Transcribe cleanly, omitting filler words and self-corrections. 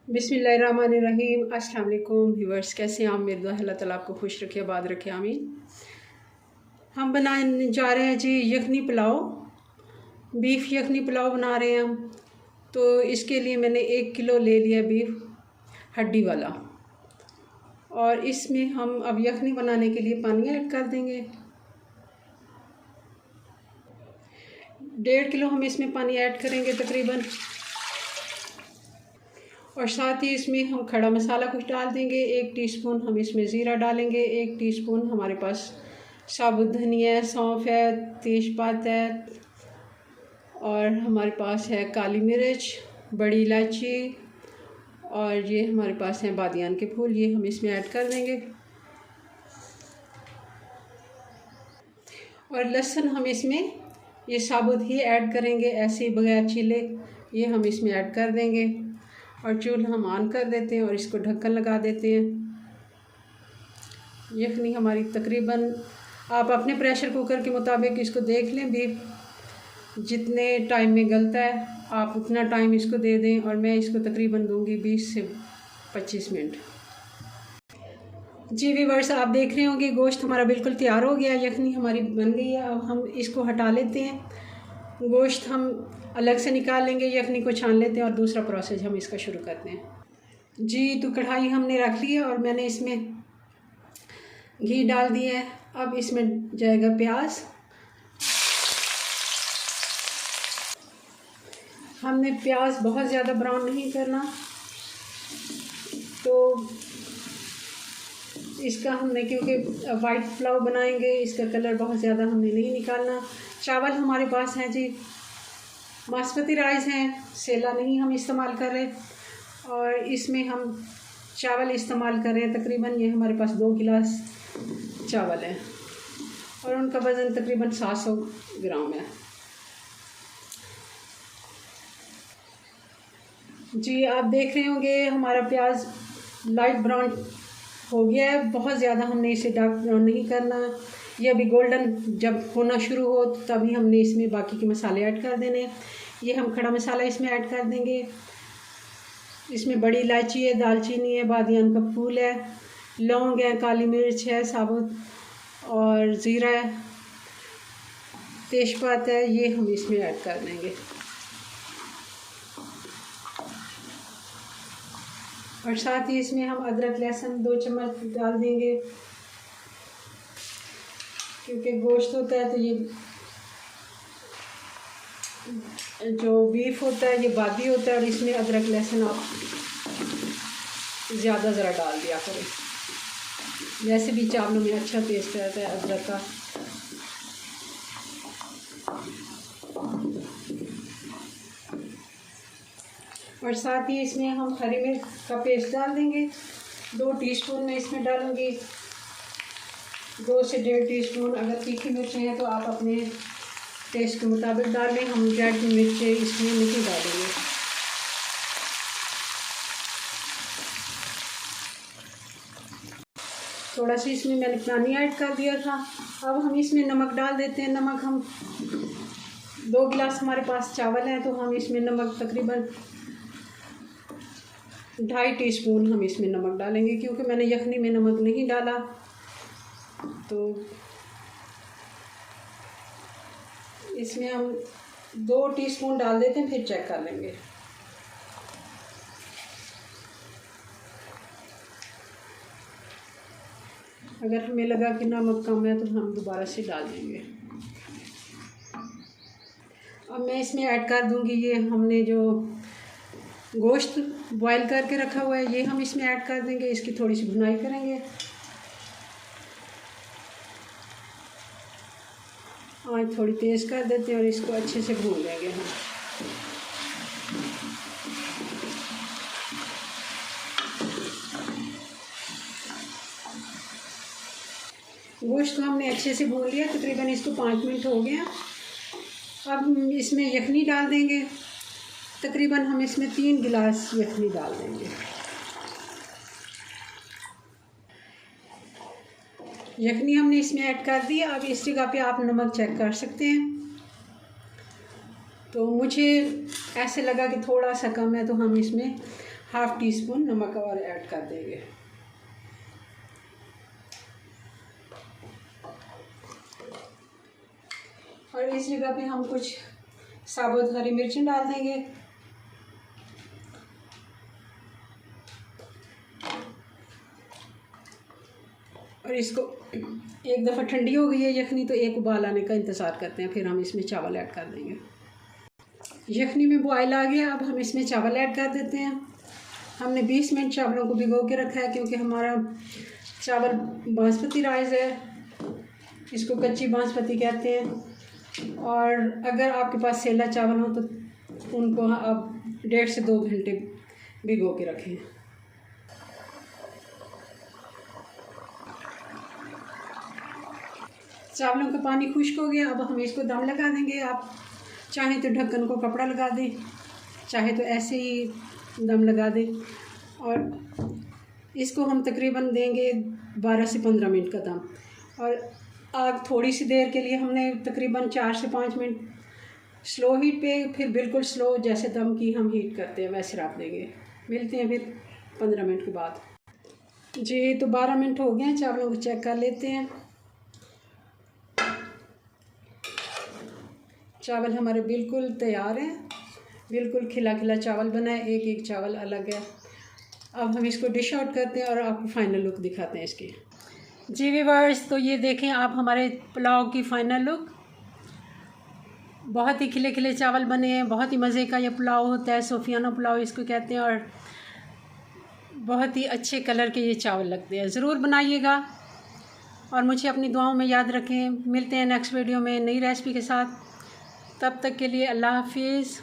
बिस्मिल्लाहिर्रहमानिर्रहीम। अस्सलाम वालेकुम व्यूअर्स, कैसे हैं आप? मेरी दुआ अल्लाह ताला आपको खुश रखे, आबाद रखे, आमीन। हम बनाने जा रहे हैं जी यखनी पुलाव, बीफ यखनी पुलाव बना रहे हैं हम। तो इसके लिए मैंने 1 किलो ले लिया बीफ हड्डी वाला, और इसमें हम अब यखनी बनाने के लिए पानी ऐड कर देंगे। 1.5 किलो हम इसमें पानी ऐड करेंगे तकरीबन, और साथ ही इसमें हम खड़ा मसाला कुछ डाल देंगे। 1 टीस्पून हम इसमें ज़ीरा डालेंगे, 1 टीस्पून हमारे पास साबुत धनिया है, सौंफ है, तेज़पात है, और हमारे पास है काली मिर्च, बड़ी इलायची, और ये हमारे पास हैं बादियान के फूल, ये हम इसमें ऐड कर देंगे। और लहसुन हम इसमें ये साबुत ही ऐड करेंगे, ऐसे ही बगैर छीले ये हम इसमें ऐड कर देंगे। और चूल्हा हम ऑन कर देते हैं और इसको ढक्कन लगा देते हैं। यखनी हमारी तकरीबन, आप अपने प्रेशर कुकर के मुताबिक इसको देख लें, बीफ जितने टाइम में गलता है आप उतना टाइम इसको दे दें, और मैं इसको तकरीबन दूंगी 20 से 25 मिनट। जी व्यूअर्स, आप देख रहे होंगे गोश्त हमारा बिल्कुल तैयार हो गया, यखनी हमारी बन गई है। अब हम इसको हटा लेते हैं, गोश्त हम अलग से निकाल लेंगे, यखनी को छान लेते हैं, और दूसरा प्रोसेस हम इसका शुरू करते हैं। जी तो कढ़ाई हमने रख ली है और मैंने इसमें घी डाल दिया है। अब इसमें जाएगा प्याज। हमने प्याज बहुत ज़्यादा ब्राउन नहीं करना, तो इसका हमने, क्योंकि वाइट पुलाव बनाएंगे, इसका कलर बहुत ज़्यादा हमने नहीं निकालना। चावल हमारे पास हैं जी, बासमती राइस हैं, सेला नहीं हम इस्तेमाल कर रहे, और इसमें हम चावल इस्तेमाल कर रहे हैं। तकरीबन ये हमारे पास 2 गिलास चावल हैं, और उनका वज़न तकरीबन 700 ग्राम है। जी आप देख रहे होंगे हमारा प्याज लाइट ब्राउन हो गया है, बहुत ज़्यादा हमने इसे डार्क ब्राउन नहीं करना। ये अभी गोल्डन जब होना शुरू हो तभी हमने इसमें बाकी के मसाले ऐड कर देने। ये हम खड़ा मसाला इसमें ऐड कर देंगे। इसमें बड़ी इलायची है, दालचीनी है, बादियान का फूल है, लौंग है, काली मिर्च है साबुत, और ज़ीरा है, तेज़पात है, ये हम इसमें ऐड कर देंगे। और साथ ही इसमें हम अदरक लहसुन 2 चम्मच डाल देंगे, क्योंकि गोश्त होता है तो ये जो बीफ होता है ये बादी होता है, और इसमें अदरक लहसुन आप ज़्यादा ज़रा डाल दिया करें, वैसे भी चावलों में अच्छा टेस्ट रहता है अदरक का। और साथ ही इसमें हम हरी मिर्च का पेस्ट डाल देंगे, 2 टीस्पून मैं इसमें डालूँगी, 2 से 1.5 टीस्पून। अगर तीखी मिर्चें हैं तो आप अपने टेस्ट के मुताबिक डालें, हम रेड मिर्चें इसमें नहीं डालेंगे। थोड़ा सा इसमें मैंने पानी ऐड कर दिया था। अब हम इसमें नमक डाल देते हैं। नमक हम 2 गिलास हमारे पास चावल हैं, तो हम इसमें नमक तकरीबन 2.5 टीस्पून हम इसमें नमक डालेंगे, क्योंकि मैंने यखनी में नमक नहीं डाला। तो इसमें हम 2 टीस्पून डाल देते हैं, फिर चेक कर लेंगे। अगर हमें लगा कि नमक कम है तो हम दोबारा से डाल देंगे। अब मैं इसमें ऐड कर दूंगी, ये हमने जो गोश्त बॉईल करके रखा हुआ है ये हम इसमें ऐड कर देंगे। इसकी थोड़ी सी भुनाई करेंगे, आँच थोड़ी तेज़ कर देते हैं और इसको अच्छे से भून लेंगे हम। गोश्त को हमने अच्छे से भून लिया, तकरीबन इसको 5 मिनट हो गए। अब हम इसमें यखनी डाल देंगे, तकरीबन हम इसमें 3 गिलास यखनी डाल देंगे। यखनी हमने इसमें ऐड कर दी। अब इस जगह पे आप नमक चेक कर सकते हैं। तो मुझे ऐसे लगा कि थोड़ा सा कम है, तो हम इसमें हाफ़ टी स्पून नमक और ऐड कर देंगे। और इस जगह पे हम कुछ साबुत हरी मिर्चें डाल देंगे। और इसको एक दफ़ा ठंडी हो गई है यखनी, तो एक उबाल आने का इंतज़ार करते हैं, फिर हम इसमें चावल ऐड कर देंगे। यखनी में बॉयल आ गया, अब हम इसमें चावल ऐड कर देते हैं। हमने 20 मिनट चावलों को भिगो के रखा है, क्योंकि हमारा चावल बासमती राइस है, इसको कच्ची बासमती कहते हैं। और अगर आपके पास सेला चावल हो तो उनको आप 1.5 से 2 घंटे भिगो के रखें। चावलों का पानी खुश्क हो गया, अब हम इसको दम लगा देंगे। आप चाहें तो ढक्कन को कपड़ा लगा दें, चाहे तो ऐसे ही दम लगा दें। और इसको हम तकरीबन देंगे 12 से 15 मिनट का दम। और आग थोड़ी सी देर के लिए हमने तकरीबन 4 से 5 मिनट स्लो हीट पे, फिर बिल्कुल स्लो जैसे दम की हम हीट करते हैं वैसे रख देंगे। मिलते हैं फिर 15 मिनट के बाद। जी तो 12 मिनट हो गए हैं, चावलों को चेक कर लेते हैं। चावल हमारे बिल्कुल तैयार हैं, बिल्कुल खिला खिला चावल बना है, एक एक चावल अलग है। अब हम इसको डिश आउट करते हैं और आपको फाइनल लुक दिखाते हैं इसकी। जी व्यूअर्स, तो ये देखें आप हमारे पुलाव की फ़ाइनल लुक। बहुत ही खिले खिले चावल बने हैं, बहुत ही मज़े का ये पुलाव होता है, सूफियाना पुलाव इसको कहते हैं। और बहुत ही अच्छे कलर के ये चावल लगते हैं। ज़रूर बनाइएगा और मुझे अपनी दुआओं में याद रखें। मिलते हैं नेक्स्ट वीडियो में नई रेसिपी के साथ। तब तक के लिए अल्लाह हाफिज़।